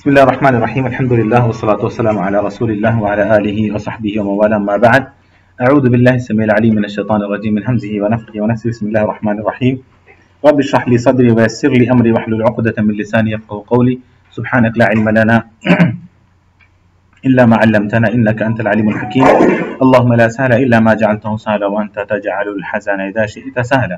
بسم الله الرحمن الرحيم. الحمد لله والصلاة والسلام على رسول الله وعلى آله وصحبه ومن والاه. ما بعد، أعوذ بالله السميع العليم من الشيطان الرجيم من همزه ونفخه ونفثه. بسم الله الرحمن الرحيم. رب اشرح لي صدري ويسر لي أمري واحلل عقدة من لساني يفقهوا قولي. سبحانك لا علم لنا إلا ما علمتنا إنك أنت العليم الحكيم. اللهم لا سهل إلا ما جعلته سهلا وأنت تجعل الحزن إذا شئت سهلا.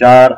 4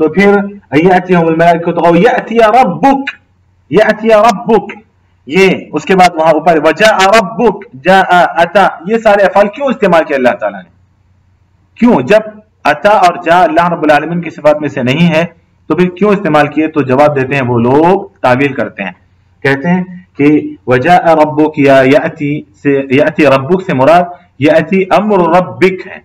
تو پھر یأتیہم الملائکۃ او یأتی ربک، یأتی ربک، یہ اس کے بعد وہاں اوپر وجاء ربک، جاء اتا، یہ سارے افعال کیوں استعمال کیا اللہ تعالیٰ نے؟ کیوں؟ جب اتا اور جاء اللہ رب العالمین کی صفات میں سے نہیں ہے تو پھر کیوں استعمال کیے؟ تو جواب دیتے ہیں وہ لوگ، تعویل کرتے ہیں، کہتے ہیں کہ وجاء ربک یا یأتی سے، یأتی ربک سے مراد یأتی امر ربک ہے،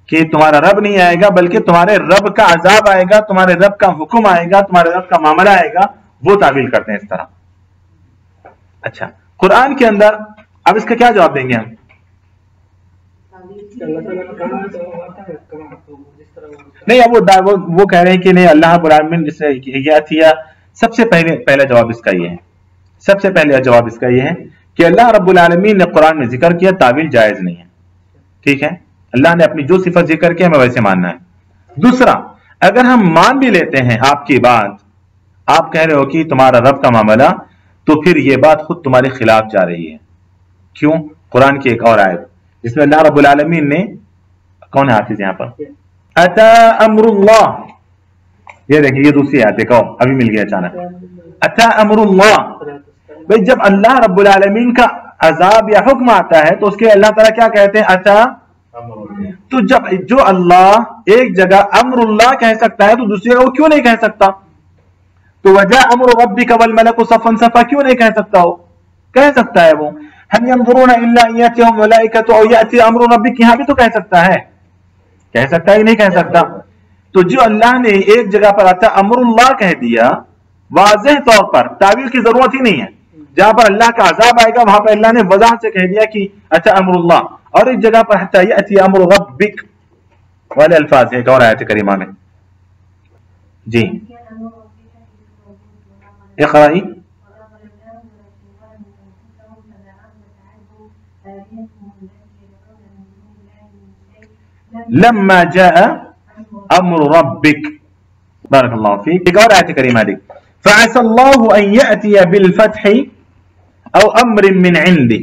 کہ تمہارا رب نہیں آئے گا بلکہ تمہارے رب کا عذاب آئے گا، تمہارے رب کا حکم آئے گا، تمہارے رب کا معاملہ آئے گا، وہ تعویل کرتے ہیں اس طرح۔ اچھا، قرآن کے اندر اب اس کا کیا جواب دیں گے ہم؟ نہیں، اب وہ کہہ رہے ہیں کہ نہیں، اللہ رب العالمین جس سے یاتیا، سب سے پہلا جواب اس کا یہ ہے، سب سے پہلا جواب اس کا یہ ہے کہ اللہ رب العالمین نے قرآن میں ذکر کیا، تعویل جائز نہیں ہے، ٹھیک ہے؟ اللہ نے اپنی جو صفت ذکر کی ہمیں ویسے ماننا ہے۔ دوسرا، اگر ہم مان بھی لیتے ہیں آپ کی بات، آپ کہہ رہے ہو کہ تمہارا رب کا معاملہ، تو پھر یہ بات خود تمہارے خلاف جا رہی ہے۔ کیوں؟ قرآن کی ایک اور آیت جس میں اللہ رب العالمین نے، کون ہے حافظ یہاں پر؟ اتا امر اللہ، یہ دیکھیں یہ دوسری آیت ہے، ابھی مل گیا اچانک، اتا امر اللہ۔ بھئی جب اللہ رب العالمین کا عذاب یا حکم آتا ہے تو اس کے اللہ تعالیٰ کیا کہتے ہیں؟ اتا۔ تو جب جو اللہ ایک جگہ امر اللہ کہہ سکتا ہے تو دوسری جگہ وہ کیوں نہیں کہہ سکتا؟ تو وجاء امر ربک والملک صفا صفا کیوں نہیں کہہ سکتا؟ ہو کہہ سکتا ہے وہ۔ هل ينظرون الا ان ياتيهم الملائکۃ او یاتی امر ربک، یہاں بھی تو کہہ سکتا ہے، کہہ سکتا ہے کہ نہیں کہہ سکتا؟ تو جو اللہ نے ایک جگہ پر آتا امر اللہ کہہ دیا، واضح طور پر تعویل کی ضرورت ہی نہیں ہے، جہاں پر اللہ کا عذاب آئے گا وہاں پر اللہ نے وضاحت سے کہہ دیا کہ اتا امر اللہ، اور ایک جگہ پر حتی یاتی امر ربک والے الفاظ ہیں ایک اور آیت کریمہ میں۔ جی اقرائی۔ لما جاء امر ربک، بارک اللہ فیک، ایک اور آیت کریمہ دی، فعسى الله ان ياتي بالفتح او امر من عنده،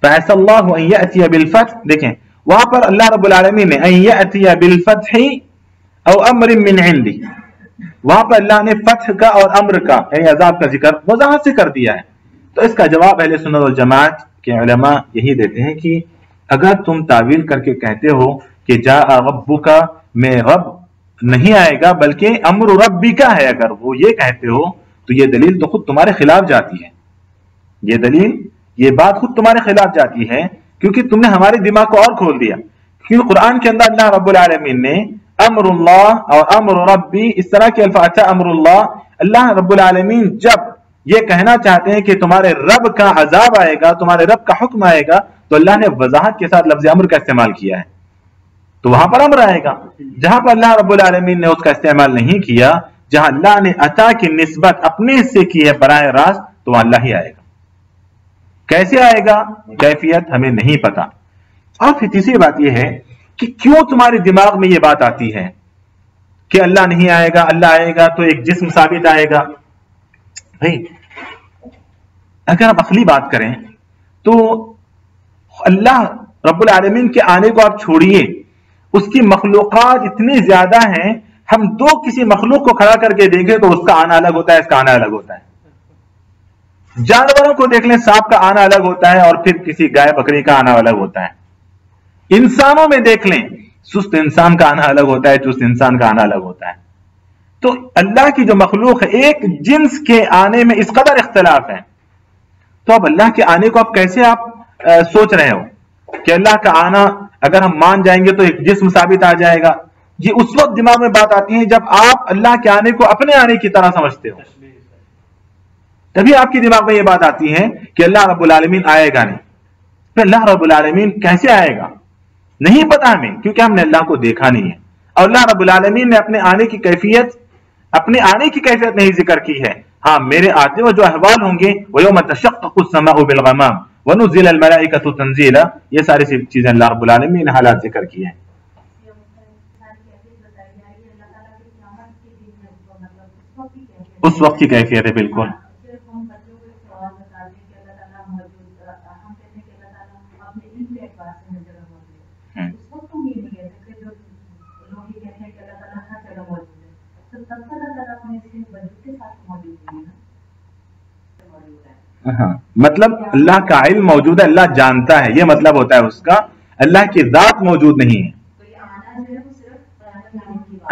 فعسى الله ان ياتي بالفتح، دیکھیں وہاں پر اللہ رب العالمین نے ان ياتي بالفتح او امر من عنده، وہاں پر اللہ نے فتح کا اور امر کا یعنی عذاب کا ذکر وضاحت سے کر دیا ہے۔ تو اس کا جواب اہل سنت والجماعت کے علماء یہی دیتے ہیں کہ اگر تم تعویل کر کے کہتے ہو کہ جاء ربک میں رب نہیں آئے گا بلکہ امر ربک ہے، اگر وہ یہ کہتے ہو تو یہ دلیل تو خود تمہارے خلاف جاتی ہے، یہ دلیل، یہ بات خود تمہارے خلاف جاتی ہے، کیونکہ تم نے ہمارے دماغ کو اور کھول دیا، کیونکہ قرآن کے اندر اللہ رب العالمین نے امر اللہ اور امر ربی اس طرح کے الفاظ، امر اللہ، اللہ رب العالمین جب یہ کہنا چاہتے ہیں کہ تمہارے رب کا عذاب آئے گا، تمہارے رب کا حکم آئے گا، تو اللہ نے وضاحت کے ساتھ لفظ امر کا استعمال کیا ہے، تو وہاں پر امر آئے گا۔ جہاں پر اللہ رب العالمین نے اس کا استعمال نہیں کیا، جہاں اللہ نے عطا کی نسبت اپنے سے کی ہے براہ راست، تو وہاں اللہ ہی آئے گا۔ کیسے آئے گا؟ کیفیت ہمیں نہیں پتا۔ اور پھر تیسری بات یہ ہے کہ کیوں تمہارے دماغ میں یہ بات آتی ہے کہ اللہ نہیں آئے گا، اللہ آئے گا تو ایک جسم ثابت آئے گا؟ بھائی اگر آپ عقلی بات کریں تو اللہ رب العالمین کے آنے کو آپ چھوڑیے، اس کی مخلوقات اتنی زیادہ ہیں، ہم دو کسی مخلوق کو کھڑا کر کے دیکھیں تو اس کا آنا الگ ہوتا ہے، اس کا آنا الگ ہوتا ہے۔ جانوروں کو دیکھ لیں، سانپ کا آنا الگ ہوتا ہے اور پھر کسی گائے بکری کا آنا الگ ہوتا ہے۔ انسانوں میں دیکھ لیں، سست انسان کا آنا الگ ہوتا ہے، چست انسان کا آنا الگ ہوتا ہے۔ تو اللہ کی جو مخلوق ہے، ایک جنس کے آنے میں اس قدر اختلاف ہے، تو اب اللہ کے آنے کو آپ کیسے سوچ رہے ہو کہ اللہ کا آنا اگر ہم مان جائیں گے تو ایک جسم ثابت آ جائے گا؟ یہ اس وقت دماغ میں بات آتی ہے جب آپ اللہ کے آنے کو اپنے آنے کی طرح سمجھتے ہو، تبھی آپ کی دماغ میں یہ بات آتی ہے کہ اللہ رب العالمین آئے گا نہیں۔ پھر اللہ رب العالمین کیسے آئے گا نہیں پتا ہمیں، کیونکہ ہم نے اللہ کو دیکھا نہیں ہے، اور اللہ رب العالمین نے اپنے آنے کی کیفیت نہیں ذکر کی ہے۔ ہاں، میرے آتے ہوئے جو احوال ہوں گے، وَيَوْمَ تَشَقَّقُ السَّمَاءُ بِالْغَمَامِ وَنُزِّلَ الْمَلَائِكَةُ تَنزِيلًا، یہ ساری چیزیں اللہ رب العالمین نے حالات ذکر کی ہیں۔ اس وقت کی کیفیت ہے، بالکل۔ ہاں مطلب اللہ کا علم موجود ہے، اللہ جانتا ہے، یہ مطلب ہوتا ہے اس کا، اللہ کی ذات موجود نہیں ہے.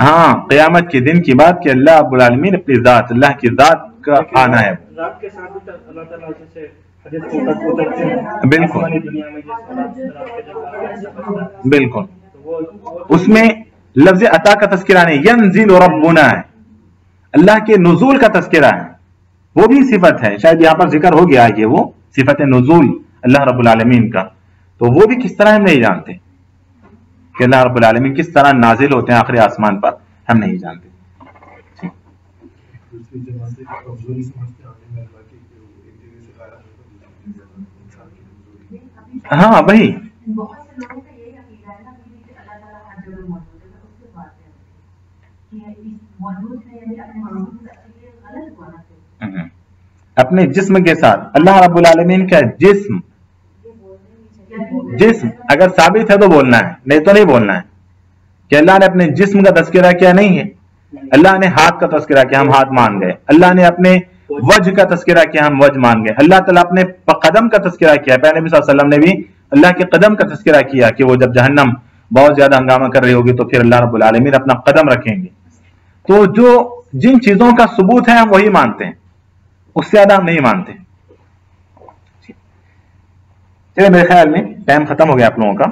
ہاں قیامت کے دن کی بات کہ اللہ رب العالمین اپنی ذات، اللہ کی ذات کا آنا ہے. بالکل بالکل اس میں لفظ عطا کا تذکرہ نہیں، ینزل ربنا ہے، اللہ کے نزول کا تذکرہ ہے، وہ بھی صفت ہے. شاید یہاں پر ذکر ہو گیا ہے کہ وہ صفت نزول اللہ رب العالمین کا، تو وہ بھی کس طرح ہم نہیں جانتے کہ اللہ رب العالمین کس طرح نازل ہوتے ہیں آخری آسمان پر، ہم نہیں جانتے. ہاں وہی اپنے جسم کے ساتھ اللہ رب العالمین کا جسم اگر ثابت ہے تو بولنا ہے، نہیں تو نہیں بولنا ہے کہ اللہ نے اپنے جسم کا تذکرہ کیا. نہیں ہے. اللہ نے ہاتھ کا تذکرہ کیا، ہم ہاتھ مان گئے. اللہ نے اپنے وجہ کا تذکرہ کیا، ہم وجہ مان گئے. اللہ تعالیٰ اپنے قدم کا تذکرہ کیا، پیارے نبی صلی اللہ علیہ وسلم نے بھی اللہ کے قدم کا تذکرہ کیا کہ وہ جب جہنم بہت زیادہ ہنگامہ کر رہی ہوگی تو پھر اللہ رب العالمین اپنا قدم رکھیں گے. تو جو جن چیزوں کا ثبوت ہے ہم وہی مانتے ہیں، اس سے زیادہ ہم نہیں مانتے. چلیے میرے خیال میں ٹائم ختم ہو گیا آپ لوگوں کا.